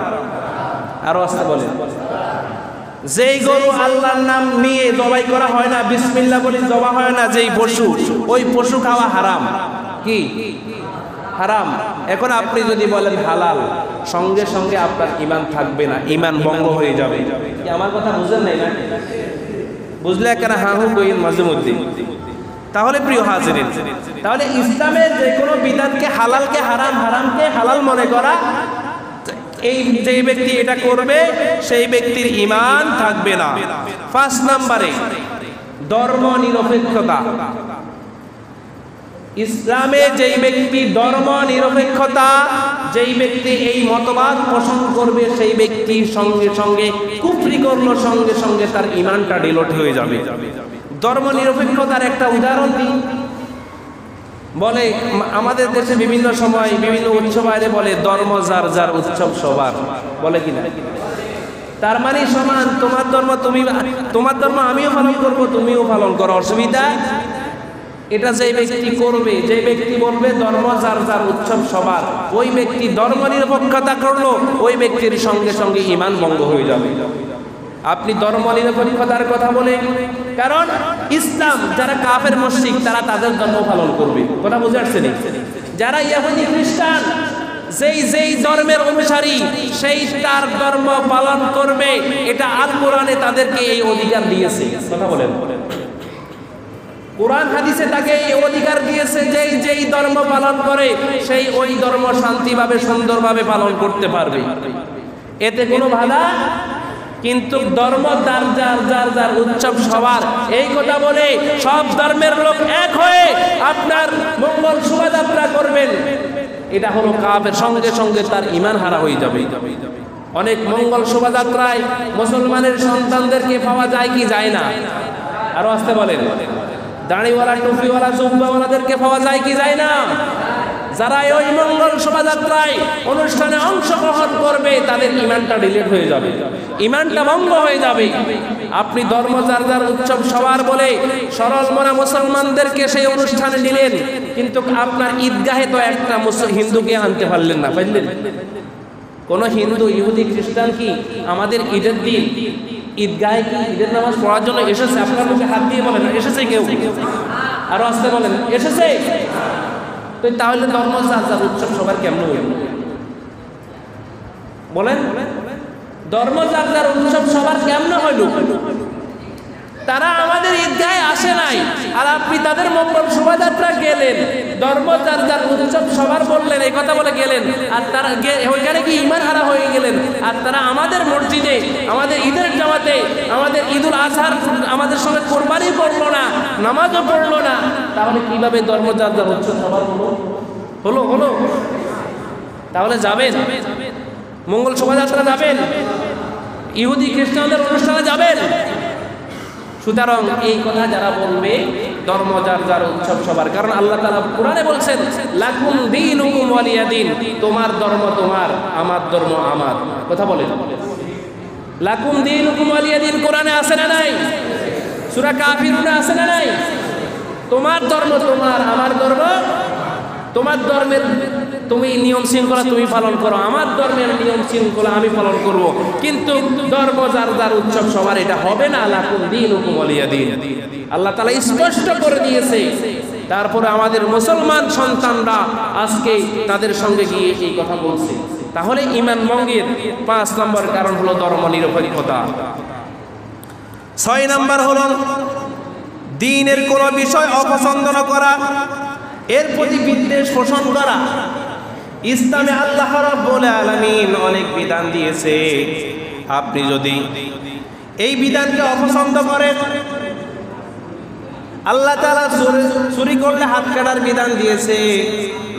আরো আসতে বলেন, যেই গরু আল্লাহর নাম নিয়ে জবাই করা হয় না, বিসমিল্লাহ বলে জবা হয় না, যেই পশু, ওই পশু খাওয়া হারাম। কি হারাম? এখন আপনি যদি বলেন হালাল, সঙ্গে সঙ্গে আপনার ঈমান থাকবে না, ঈমান ভঙ্গ হয়ে যাবে। কি আমার কথা বুঝলেন নাই? না বুঝলে কেন হা হু কইন মাঝে মধ্যে? তাহলে প্রিয় হাজিরিন, তাহলে ইসলামের যে কোনো বিধানকে হালালকে হারাম, হারামকে হালাল মনে করা, এই যেই ব্যক্তি এটা করবে, সেই ব্যক্তির ঈমান থাকবে না। 5 নম্বরে ধর্ম নিরপেক্ষতা। ইসলামে যেই ব্যক্তি ধর্ম নিরপেক্ষতা, যেই ব্যক্তি এই মতবাদ পোষণ করবে, সেই ব্যক্তি সঙ্গে সঙ্গে কুফরি করলো, সঙ্গে সঙ্গে তার ঈমানটা ডিলিট হয়ে যাবে। ধর্ম নিরপেক্ষতার একটা উদাহরণ দিই। বলে আমাদের দেশে বিভিন্ন সময় বিভিন্ন উৎসব আয়োজনে বলে ধর্ম যার যার, উৎসব সবার, বলে কিনা? তার মানে সমান, তোমার ধর্ম আমিও পালন করব, তুমিও পালন করো, অসুবিধা? এটা যে ব্যক্তি করবে, যে ব্যক্তি বলবে ধর্ম যার যার, উৎসব সবার, ওই ব্যক্তি ধর্ম নিরপেক্ষতা করলো, ওই ব্যক্তির সঙ্গে সঙ্গে ঈমান ভঙ্গ হয়ে যাবে। আপনি ধর্ম নিরপেক্ষতার কথা বলে, কারণ ইসলাম যারা কাফের মুশরিক, তারা তাদের ধর্ম পালন করবে। কথা বুঝে আসছে? যারা ইহুদি খ্রিস্টান, যেই ধর্মের অনুসারী, সেই তার ধর্ম পালন করবে। এটা আল কোরআনে তাদেরকে এই অধিকার দিয়েছে। কথা বলেন, কোরআন হাদিসে তাকে এই অধিকার দিয়েছে যে যেই ধর্ম পালন করে সেই ওই ধর্ম শান্তিভাবে সুন্দরভাবে পালন করতে পারবে, এতে কোনো বাধা। কিন্তু ধর্ম যার যার যার যার উৎসব সবার, এই কথা বলে সব ধর্মের লোক এক হয়ে আপনার মঙ্গল শোভাযাত্রা করবেন, এটা হলো কাফের, সঙ্গে সঙ্গে তার ঈমান হারা হয়ে যাবে। অনেক মঙ্গল শোভাযাত্রায় মুসলমানের সন্তানদেরকে পাওয়া যায় কি যায় না? আরো আসতে বলেন। দাড়িওয়ালা টুপিওয়ালা জুব্বাওয়ালাদেরকে পাওয়া যায় কি যায় না? যারা ওই মঙ্গল শোভাযাত্রায় অনুষ্ঠানে অংশগ্রহণ করবে তাদের ঈমানটা ডিলিট হয়ে যাবে, ঈমানটা ভঙ্গ হয়ে যাবে। আপনি ধর্ম যার যার উৎসব সবার বলে সরল মনা মুসলমানদেরকে সেই অনুষ্ঠানে নিলেন, কিন্তু আপনার ঈদগাহে তো একটা হিন্দুকে আনতে পারলেন না, পারলেন? কোন হিন্দু, ইহুদি, খ্রিস্টান কি আমাদের ঈদের দিন ঈদগাহে কি ঈদের নামাজ পড়ার জন্য এসেছে? আপনার মুখে হাত দিয়ে বলেন এসেছে কেউ? আরো আসতে বলেন এসেছে? তো তাহলে ধর্ম যার যার উৎসব সবার কেমন হইল? বলেন, ধর্ম যার যার উৎসব সবার কেমন হইল? তারা আমাদের ঈদগাহে আসে নাই, আর আপনি তাদের মঙ্গল শোভাযাত্রা গেলেন, ধর্ম যার যার উৎসব সবার বললেন, এই কথা বলে গেলেন, আর তারা ওইখানে কি ঈমান হারা হয়ে গেলেন। আর তারা আমাদের মসজিদে, আমাদের ঈদের জামাতে, আমাদের ঈদুল আজহার আমাদের সঙ্গে কোরবানি পড়লো না, নামাজও পড়লো না, তাহলে কিভাবে ধর্ম যার যার উৎসব সবার হলো? হলো? তাহলে যাবেন মঙ্গল শোভাযাত্রা, যাবেন ইহুদি খ্রিস্টানদের অনুষ্ঠানে যাবেন? সুতরাং এই কথা যারা বলবে ধর্ম যার যার উৎসব সবার, কারণ আল্লাহ তাআলা কোরআনে বলছেন লাকুম দীনুকুম ওয়ালিয়া দীন, তোমার ধর্ম তোমার, আমার ধর্ম আমার। কথা বলেন, লাকুম দীনুকুম ওয়ালিয়া দীন কোরআনে আছে না নাই? সূরা কাফিরুনে আছে না নাই? তোমার ধর্ম তোমার, আমার ধর্ম তোমার। ধর্মের তুমি নিয়ম শৃঙ্খলা তুমি পালন করো, আমার ধর্মের নিয়ম শৃঙ্খলা আমি পালন করব, কিন্তু ধর্ম যার যার উৎসব সবার এটা হবে না। লাকুম দীনুকুম ওয়ালিয়া দীন আল্লাহ তাআলা স্পষ্ট করে দিয়েছে। তারপরে আমাদের মুসলমান সন্তানরা আজকে তাদের সঙ্গে গিয়ে এই কথা বলছে। তাহলে ঈমান ভঙ্গের 5 নম্বর কারণ হলো ধর্ম নিরপেক্ষতা। 6 নম্বর হলো দ্বীনের কোন বিষয় অপছন্দ না করা, এর প্রতি বিদ্বেষ পোষণ করা। ইসলামে আল্লাহ রাব্বুল আলামিন অনেক বিধান দিয়েছে, আপনি যদি এই বিধানকে অপছন্দ করেন, আল্লাহ তাআলা চুরি করলে হাত কাটার বিধান দিয়েছে,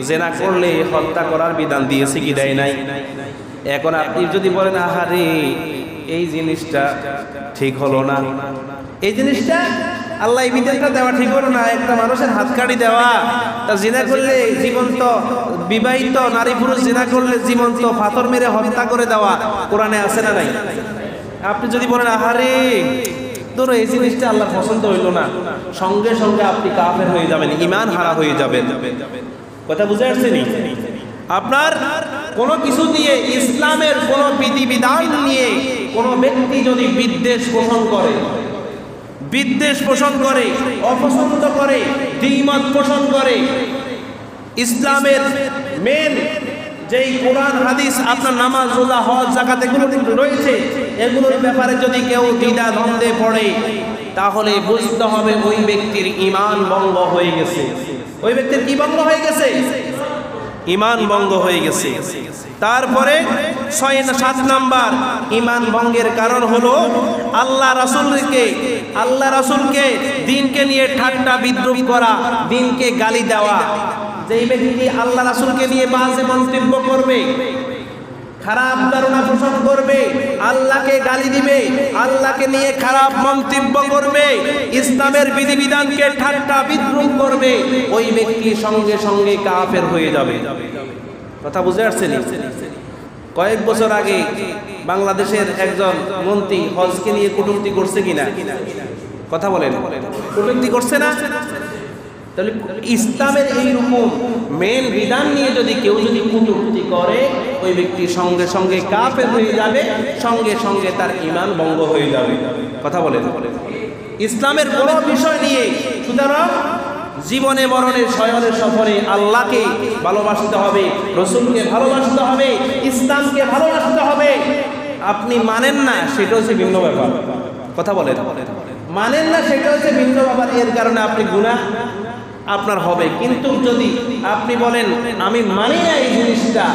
জেনা করলে হত্যা করার বিধান দিয়েছে কি দেয় নাই? এখন আপনি যদি বলেন আহারে এই জিনিসটা ঠিক হলো না, এই জিনিসটা আল্লাহ এই বিধানটা দেওয়া ঠিক হলো না, একটা মানুষের হাত কাটি দেওয়া, তা জিনা করলে জীবন্ত বিবাহিত নারী পুরুষ জিনা করলে জীবন্ত পাথর মেরে হত্যা করে দেওয়া কোরআনে আছে না নাই? আপনি যদি বলেন আহারে ধরো এই জিনিসটা আল্লাহ পছন্দ হইল না, সঙ্গে সঙ্গে আপনি কাফের হয়ে যাবেন, ঈমান হারা হয়ে যাবেন। কথা বুঝে আসছেন? আপনার কোনো কিছু নিয়ে, ইসলামের কোনো বিধিবিধান নিয়ে কোনো ব্যক্তি যদি বিদ্বেষ পোষণ করে, বিদ্বেষ পোষণ করে, অপছন্দ করে, দ্বিমত পোষণ করে, ইসলামের মেন যেই কোরআন হাদিস আপনার নামাজ রোজা হজ যাকাত এগুলো রয়েছে, এগুলোর ব্যাপারে যদি কেউ দ্বিধা দ্বন্দ্বে পড়ে, তাহলে বুঝতে হবে ওই ব্যক্তির ঈমান ভঙ্গ হয়ে গেছে। ওই ব্যক্তির কি ভঙ্গ হয়ে গেছে? ঈমান ভঙ্গ হয়ে গেছে। তারপরে 7 নাম্বার ঈমান ভঙ্গের কারণ হলো আল্লাহ রাসূলকে দ্বীনকে নিয়ে ঠাট্টা বিদ্রূপ করা, দ্বীনকে গালি দেওয়া। যেই ব্যক্তি আল্লাহ রাসূলকে নিয়ে বাজে মন্তব্য করবে, খারাপ ধারণা পোষণ করবে, আল্লাহকে গালি দিবে, আল্লাহকে নিয়ে খারাপ মন্তব্য করবে, ইসলামের বিধিবিধানকে ঠাট্টা বিদ্রূপ করবে, ওই ব্যক্তি সঙ্গে সঙ্গে কাফের হয়ে যাবে। কথা বুঝে আসছেন? কয়েক বছর আগে বাংলাদেশের একজন মন্ত্রী হজকে নিয়ে কটূক্তি করছে কিনা? কথা বলেন, কটূক্তি করছে না? তাহলে ইসলামের এইরকম মেন বিধান নিয়ে যদি কেউ যদি কটূক্তি করে, ওই ব্যক্তি সঙ্গে সঙ্গে কাফের হয়ে যাবে, সঙ্গে সঙ্গে তার ঈমান ভঙ্গ হয়ে যাবে। কথা বলেন, ইসলামের বড় বিষয় নিয়ে। সুতরাং জীবনে মরণে শয়নে সফরে আল্লাহকে ভালোবাসতে হবে, রসুলকে ভালোবাসতে হবে, ইসলামকে ভালোবাসতে হবে। আপনি মানেন না সেটা হচ্ছে ভিন্ন ব্যাপার। কথা বলেন, মানেন না সেটা হচ্ছে ভিন্ন ব্যাপার, এর কারণে আপনি গুনাহ আপনার হবে। কিন্তু যদি আপনি বলেন আমি মানি না এই জিনিসটা,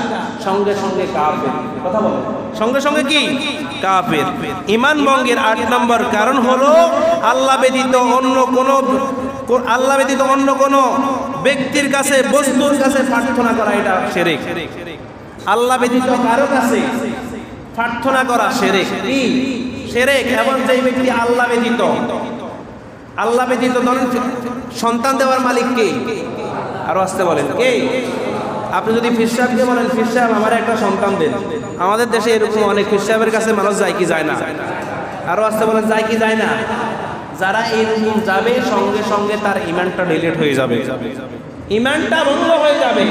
সঙ্গে সঙ্গে কাফের। কথা বলেন, সঙ্গে সঙ্গে কি কাফের। ঈমান ভঙ্গের 8 নম্বর কারণ হলো আল্লাহ ব্যতীত অন্য কোন ব্যক্তির কাছে, বস্তুর কাছে প্রার্থনা করা, এটা শিরক। আল্লাহ ব্যতীত কারো কাছে প্রার্থনা করা শিরক, কি শিরক। এবং যেই ব্যক্তি আল্লাহ ব্যতীত ধরেন সন্তান দেওয়ার মালিক কে? আরো আসতে বলেন, কে? আপনি যদি ফির সাহেবকে বলেন ফির সাহেব আমার একটা সন্তান দেন, আমাদের দেশে এরকম অনেক ফির সাহেবের কাছে মানুষ যায় কি যায় না? আরো আসতে বলেন, যায় কি যায় না? যারা এরকম যাবে সঙ্গে সঙ্গে তার ঈমানটা ডিলিট হয়ে যাবে, ঈমানটা ভঙ্গ হয়ে যাবে।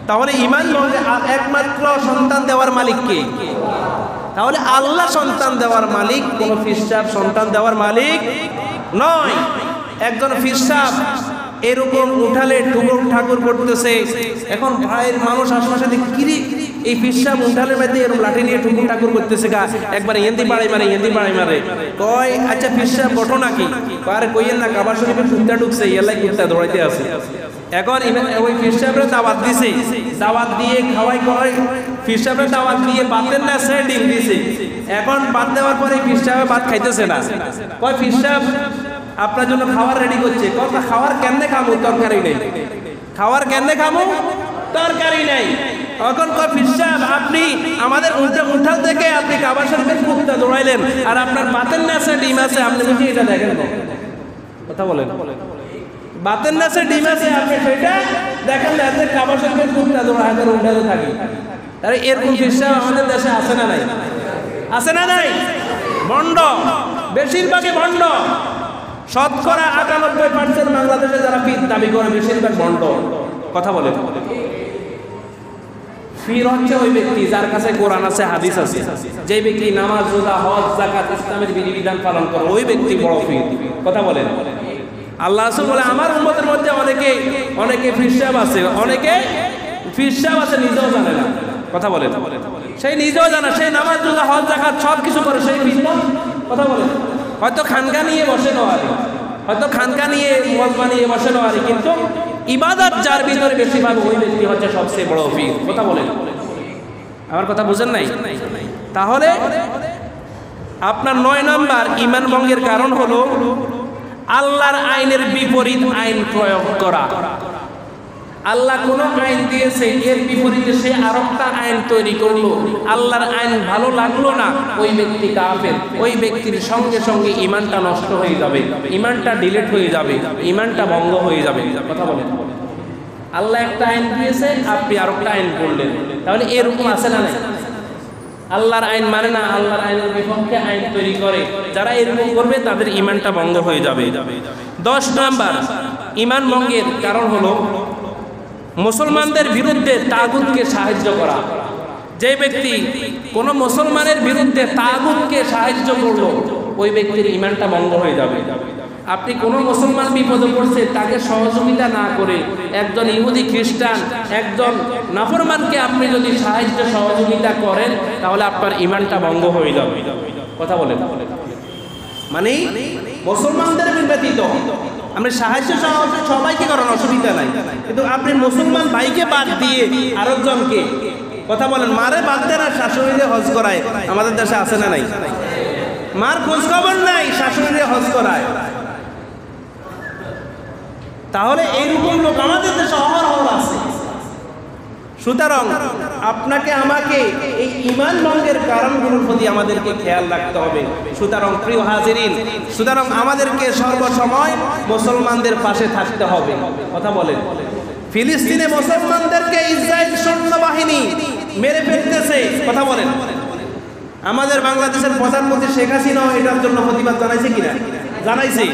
তাহলে ঈমান ভঙ্গে একমাত্র সন্তান দেওয়ার মালিক কে? তাহলে আল্লাহ সন্তান দেওয়ার মালিক, কোন ফির সাহেব সন্তান দেওয়ার মালিক নয়। একজন ফির সাহেব এরকম উঠালে ঠুকুর ঠাকুর করতেছে, এখন ভাইয়ের মানুষ আশপাশে দেখি কিরি এই ফির সাহেব উঠালের মধ্যে এরকম লাঠি নিয়ে ঠুকুর ঠাকুর করতেছে, গা একবার এন্দি পাড়াই মারে কয় আচ্ছা ফির সাহেব বটো নাকি? আর কইয়েন না, কাবার শরীফে কুত্তা ঢুকছে, এলাই কুত্তা দৌড়াইতে আছে। এখন ওই ফির সাহেবের দাওয়াত দিছে, দাওয়াত দিয়ে খাওয়াই কয়, ফির সাহেবের দাওয়াত দিয়ে বাতের না সে ডিম দিছে। এখন বাদ দেওয়ার পরে ফির সাহেব ভাত খাইতেছে না, কয় ফির সাহেব আপনার জন্য খাবার রেডি করছে। কথা খাওয়ার কেমনে খামো? তরকারি নেই। খাওয়ার কেমনে খামো? তরকারি নেই। এখন কয় ফির সাহেব আপনি আমাদের উঠাল থেকে আপনি কাবার শরীফের কুত্তা দৌড়াইলেন, আর আপনার বাতের না আছে ডিম আছে, আপনি বুঝি এটা দেখেন। কথা বলেন, বাতের না আছে ডিম আছে, আপনি সেটা দেখেন না, এতে কাবার শরীফের কুত্তা দৌড়াইতে উঠাতে থাকি। তাহলে এরকম ফির সাহেব আমাদের দেশে আছে না নাই? আছে না নাই? ভণ্ড, বেশিরভাগই ভণ্ড। শতকরা 98% বাংলাদেশে যারা পীর দাবি করে বেশিরভাগ ভণ্ড। কথা বলে, পীর হচ্ছে ওই ব্যক্তি যার কাছে কোরআন আছে, হাদিস আছে, যে ব্যক্তি নামাজ, রোজা, হজ, যাকাত, ইসলামের বিধিবিধান পালন করে, ওই ব্যক্তি বড় পীর। কথা বলেন। আল্লাহ রাসূল বলে আমার উম্মতের মধ্যে অনেকে পীর সাহেব আছে, অনেকে পীর সাহেব আছে নিজেও জানে না। কথা বলেন, সেই নিজেও জানা, সেই নামাজ, রোজা, হজ, যাকাত সব কিছু করে, সেই পীর না। কথা বলেন, হয়তো খানকা নিয়ে বসে নয়, হয়তো খানকা নিয়ে মজমা নিয়ে বসে নয়, কিন্তু ইবাদত যার ভিতরে বেশি পাবে ওই ব্যক্তি হচ্ছে সবচেয়ে বড় পীর। কথা বলেন, আমার কথা বুঝেন নাই? তাহলে আপনার 9 নম্বর ঈমান ভঙ্গের কারণ হলো আল্লাহর আইনের বিপরীত আইন প্রয়োগ করা। আল্লাহ কোন আইন দিয়েছে, এর বিপরীতে সে আরেকটা আইন তৈরি করলো, আল্লাহর আইন ভালো লাগলো না, ওই ব্যক্তি কাফের। ওই ব্যক্তির সঙ্গে সঙ্গে ঈমানটা নষ্ট হয়ে যাবে, ঈমানটা ডিলিট হয়ে যাবে, ঈমানটা ভঙ্গ হয়ে যাবে। কথা বলেন, আল্লাহ একটা আইন দিয়েছে, আপনি আরেকটা আইন করলেন, তাহলে এরকম আছে না নাই? আল্লাহর আইন মানে না, আল্লাহর আইনের বিপক্ষে আইন তৈরি করে, যারা এরকম করবে তাদের ঈমানটা ভঙ্গ হয়ে যাবে। 10 নম্বর ঈমান ভঙ্গের কারণ হলো মুসলমানদের বিরুদ্ধে তাগুতকে সাহায্য করা। যে ব্যক্তি কোন মুসলমানের বিরুদ্ধে তাগুতকে সাহায্য করলো, ওই ব্যক্তির ঈমানটা ভঙ্গ হয়ে যাবে। আপনি কোন মুসলমান বিপদে পড়ছে, তাকে সহযোগিতা না করে একজন ইহুদি, খ্রিস্টান, একজন নাফরমানকে আপনি যদি সাহায্য সহযোগিতা করেন, তাহলে আপনার ঈমানটা ভঙ্গ হয়ে যাবে। কথা বলেন, মানে মুসলমানদের ব্যতীত আপনি সাহায্য সবাইকে করার অসুবিধা নাই, কিন্তু আপনি মুসলমান ভাইকে বাদ দিয়ে আরেকজনকে, কথা বলেন, মারে বাদ দেন আর শাশুড়িরে হজ করায়। আমাদের দেশে আছে না নাই? মার খোঁজ খবর নাই, শাশুড়িরে হজ করায়। তাহলে এইরকম লোক আমাদের দেশে অহরহ আছে। সুতরাং আপনাকে আমাকে এই ঈমান ভঙ্গের কারণগুলোর প্রতি আমাদেরকে খেয়াল রাখতে হবে। সুতরাং প্রিয় হাজিরিন, সুতরাং আমাদেরকে সর্বসময় মুসলমানদের পাশে থাকতে হবে। কথা বলেন, ফিলিস্তিনে মুসলমানদেরকে ইসরায়েল সৈন্যবাহিনী মেরে ফেলতেছে। কথা বলেন, আমাদের বাংলাদেশের প্রধানমন্ত্রী শেখ হাসিনা এটার জন্য প্রতিবাদ জানাইছে কিনা? জানাইছে।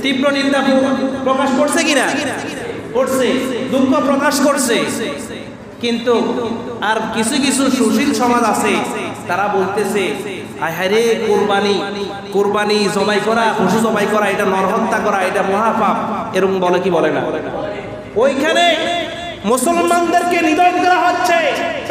তীব্র নিন্দা প্রকাশ করছে কিনা? করছে। দুঃখ প্রকাশ করছে। কিন্তু আর কিছু কিছু সুশীল সমাজ আছে, তারা বলতেছে আহারে কোরবানি জবাই করা, পশু জবাই করা, এটা নরহত্যা করা, এটা মহাপাপ। এরকম বলে কি বলে না? ওইখানে মুসলমানদেরকে নিধন করা হচ্ছে,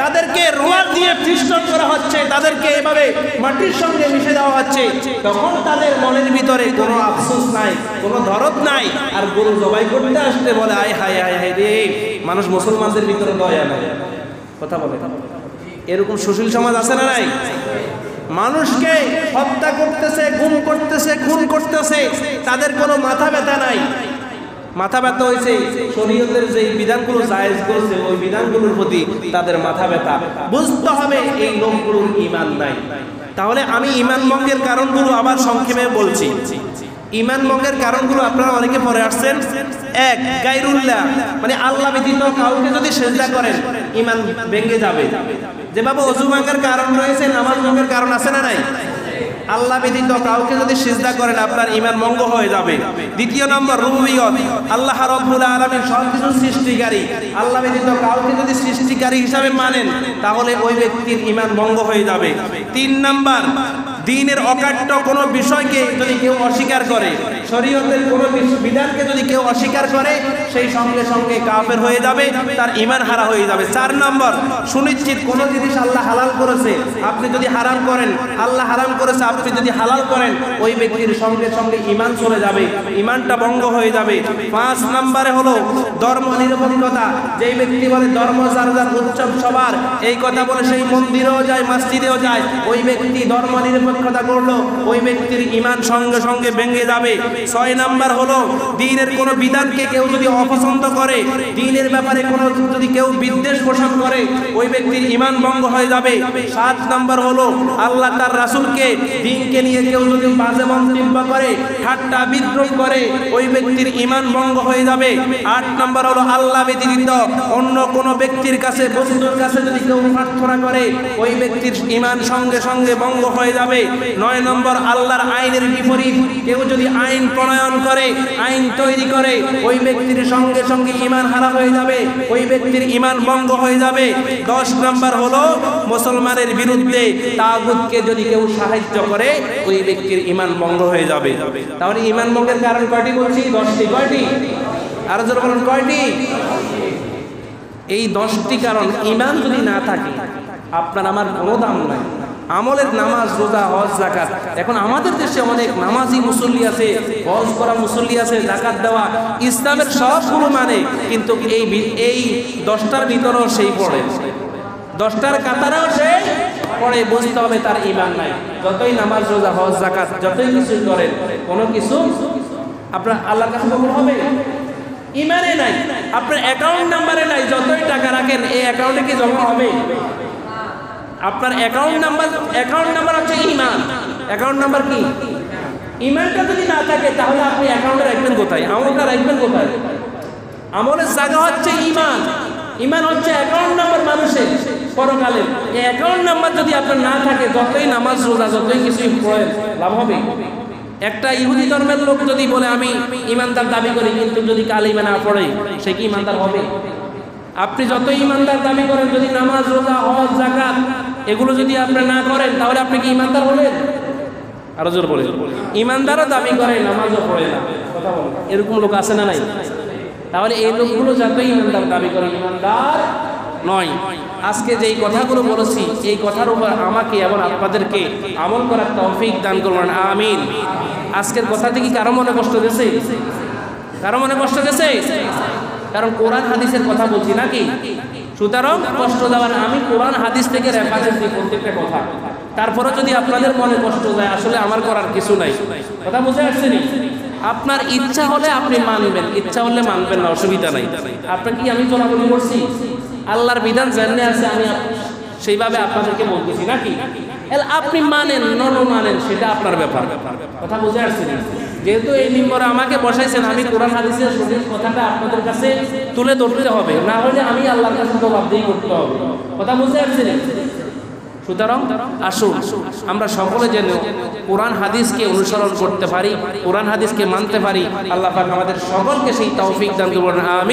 তাদেরকে রোলার দিয়ে পিষ্টন করা হচ্ছে, তাদেরকে এভাবে মাটির সঙ্গে মিশে দেওয়া হচ্ছে, তখন তাদের মনের ভিতরে কোনো আফসোস নাই, কোনো দরদ নাই, আর গরু জবাই করতে আসতে বলে আয় হায় হায় হায় রে, মানুষ মুসলমানদের ভিতরে দয়া নাই। কথা বলে, এরকম সুশীল সমাজ আছে না নাই? মানুষকে হত্যা করতেছে, গুম করতেছে, খুন করতেছে, তাদের কোনো মাথা ব্যথা নাই। মাথা ব্যথা হয়েছে শরীয়তের যে বিধানগুলো জায়েজ করেছে ওই বিধানগুলোর প্রতি তাদের মাথা ব্যথা। বুঝতে হবে এই লোকগুলোর ঈমান নাই। তাহলে আমি ঈমান ভঙ্গের কারণগুলো আবার সংক্ষেপে বলছি। ঈমান ভঙ্গের কারণগুলো আপনারা অনেকে পরে আসছেন। এক, গায়রুল্লাহ, মানে আল্লাহ ব্যতীত কাউকে যদি সিজদা করেন ঈমান ভেঙে যাবে। যেভাবে ওযু ভাঙার কারণ রয়েছে, নামাজ ভঙ্গের কারণ আছে না নাই? আল্লাহ ব্যতীত কাউকে যদি সিজদা করেন আপনার ঈমান ভঙ্গ হয়ে যাবে। দ্বিতীয় নম্বর, রুবুবিয়ত, আল্লাহ রাব্বুল আলামিন সবকিছু সৃষ্টিকারী, আল্লাহ ব্যতীত কাউকে যদি সৃষ্টিকারী হিসাবে মানেন তাহলে ওই ব্যক্তির ঈমান ভঙ্গ হয়ে যাবে। তিন নম্বর, দ্বীনের অকাট্য কোনো বিষয়কে যদি কেউ অস্বীকার করে, শরীয়তের কোনো বিধানকে যদি কেউ অস্বীকার করে সেই সঙ্গে সঙ্গে কাফের হয়ে যাবে, তার ঈমান হারা হয়ে যাবে। চার নম্বর, সুনিশ্চিত কোনো জিনিস আল্লাহ হালাল করেছে আপনি যদি হারাম করেন, আল্লাহ হারাম করেছে আপনি যদি হালাল করেন, ওই ব্যক্তির সঙ্গে সঙ্গে ঈমান চলে যাবে, ঈমানটা ভঙ্গ হয়ে যাবে। পাঁচ নম্বরে হলো ধর্ম নিরপেক্ষতা। যেই ব্যক্তি বলে ধর্ম যার যার, উৎসব সবার, এই কথা বলে সেই মন্দিরেও যায়, মসজিদেও যায়, ওই ব্যক্তি ধর্ম নিরপেক্ষতা করলো, ওই ব্যক্তির ঈমান সঙ্গে সঙ্গে ভেঙে যাবে। ছয় নম্বর হলো দ্বীনের কোনো বিধানকে কেউ যদি অপছন্দ করে, দ্বীনের ব্যাপারে কোনো যদি কেউ বিদ্বেষ পোষণ করে, ওই ব্যক্তির ঈমান ভঙ্গ হয়ে যাবে। সাত নম্বর হলো আল্লাহ তার রাসূলকে, দ্বীনকে নিয়ে কেউ যদি বাজে মন্তব্য করে, ঠাট্টা বিদ্রুপ করে, ওই ব্যক্তির ঈমান ভঙ্গ হয়ে যাবে। আট নম্বর হলো আল্লাহ ব্যতীত অন্য কোনো ব্যক্তির কাছে, বস্তুর কাছে যদি কেউ প্রার্থনা করে, ওই ব্যক্তির ঈমান সঙ্গে সঙ্গে ভঙ্গ হয়ে যাবে। নয় নম্বর, আল্লাহর আইনের বিপরীত কেউ যদি আইন প্রণয়ন করে, আইন তৈরি করে, ওই ব্যক্তির সঙ্গে সঙ্গে ঈমান হারা হয়ে যাবে, ওই ব্যক্তির ঈমান ভঙ্গ হয়ে যাবে। 10 নম্বর হলো মুসলমানের বিরুদ্ধে তাগুতকে যদি কেউ সাহায্য করে, ওই ব্যক্তির ঈমান ভঙ্গ হয়ে যাবে। তাহলে ঈমান ভঙ্গের কারণ কয়টি বলছি? 10টি। কয়টি? আরো জোরে বলুন, কয়টি? এই 10টি কারণ। ঈমান যদি না থাকে আপনার আমার কোনো দাম নাই। আমলের, নামাজ, রোজা, হজ, যাকাত। এখন আমাদের দেশে অনেক নামাজি মুসল্লি আছে, হজ করা মুসল্লি আছে, যাকাত দেওয়া, ইসলামের সবগুলো মানে, কিন্তু এই 10টার ভিতরেও সেই পড়ে, 10টার কাতারেও সে পড়ে। বুঝতে হবে তার ঈমান নাই। যতই নামাজ, রোজা, হজ, যাকাত যতই কিছু করেন, কোনো কিছু আপনার আল্লাহর কাছে কবুল হবে? ঈমানে নাই, আপনার অ্যাকাউন্ট নাম্বারে নাই। যতই টাকা রাখেন এই অ্যাকাউন্টে কি জমা হবে? আপনার অ্যাকাউন্ট নাম্বার হচ্ছে ঈমান। অ্যাকাউন্ট নাম্বার কি? ঈমানটা যদি না থাকে তাহলে আপনি অ্যাকাউন্টে রাখবেন কোথায়? আমলটা রাখবেন কোথায়? আমলের জায়গা হচ্ছে ঈমান। ঈমান হচ্ছে অ্যাকাউন্ট নাম্বার মানুষের পরকালের। এই অ্যাকাউন্ট নাম্বার যদি আপনার না থাকে, যতই নামাজ, রোজা, যতই কিছুই পড়েন, লাভ হবে? একটা ইহুদি ধর্মের লোক যদি বলে আমি ঈমানদার দাবি করি, কিন্তু যদি কালিমা না পড়ে, সে কি ঈমানদার হবে? আপনি যত ঈমানদার দাবি করেন, যদি নামাজ, রোজা, হজ, যাকাত এগুলো যদি আপনি না করেন, তাহলে আপনি কি ঈমানদার হলেন? আরো জোর বলে, ঈমানদারও দাবি করে, নামাজও পড়ে না। কথা বলেন, এরকম লোক আছে না নাই? তাহলে এই লোকগুলো যতই ঈমানদার দাবি করে, ঈমানদার নয়। আজকে যেই কথাগুলো বলেছি, এই কথার উপর আমাকে এবং আপনাদেরকে আমল করার তৌফিক দান করবেন, আমিন। আজকের কথাতে কি কারো মনে কষ্ট গেছে? কারো মনে কষ্ট গেছে? কারণ কোরআন হাদিসের কথা বলছি নাকি? সুতরাং কষ্ট দেওয়ার, আমি কোরআন হাদিস থেকে রেফারেন্স দিই প্রত্যেকটা কথা। তারপরে যদি আপনাদের মনে কষ্ট যায়, আসলে আমার করার কিছু নাই। কথা বুঝে আসছেনি? আপনার ইচ্ছা হলে আপনি মানবেন, ইচ্ছা হলে মানবেন না, অসুবিধা নাই। আপনার কি আমি চলাচলি করছি? আল্লাহর বিধান জানলে আছে, আমি সেইভাবে আপনাদেরকে বলতেছি নাকি? আপনি মানেন মানেন, সেটা আপনার ব্যাপার। কথা বুঝে আসছেন? যেহেতু এই মিম্বরে আমাকে বসাইছেন, আমি কোরআন হাদিসের সঠিক কথাটা আপনাদের কাছে তুলে ধরতে হবে, না হলে আমি আল্লাহর কাছে জবাবদিহি করতে হবে। কথা বুঝে আসছেন? সুতরাং আসুন আমরা সকলে যেন কোরআন হাদিসকে অনুসরণ করতে পারি, কোরআন হাদিসকে মানতে পারি। আল্লাহ পাক আমাদের সকলকে সেই তৌফিক দান করুন, আমিন।